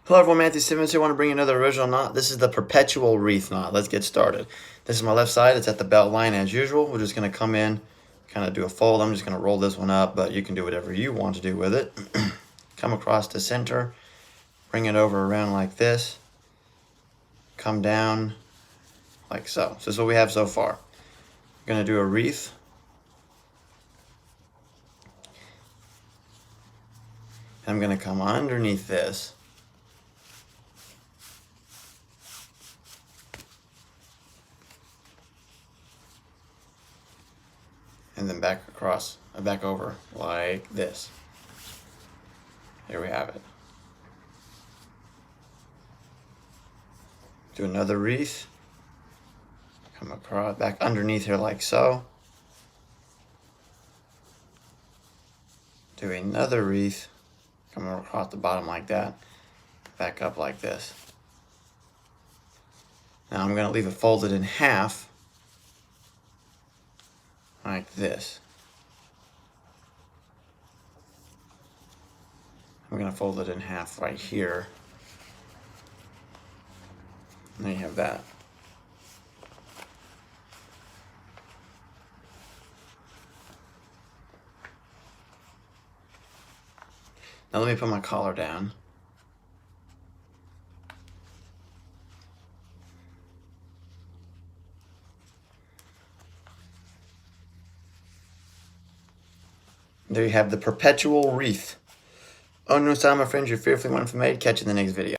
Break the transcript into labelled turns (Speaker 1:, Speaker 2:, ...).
Speaker 1: Hello everyone, Matthew Simmons here. I want to bring you another original knot. This is the Perpetual Wreath knot. Let's get started. This is my left side. It's at the belt line as usual. We're just going to come in, kind of do a fold. I'm just going to roll this one up, but you can do whatever you want to do with it. Come across the center, bring it over around like this, come down like so. So this is what we have so far. We're going to do a wreath. I'm going to come underneath this. And then back across, back over like this. Here we have it. Do another wreath. Come across, back underneath here like so. Do another wreath. Come across the bottom like that. Back up like this. Now I'm going to leave it folded in half. Like this. I'm going to fold it in half right here. And there you have that. Now let me put my collar down. There you have the Perpetual Wreath. Unknown style, my friends, you're fearfully wonderfully made. Catch you in the next video.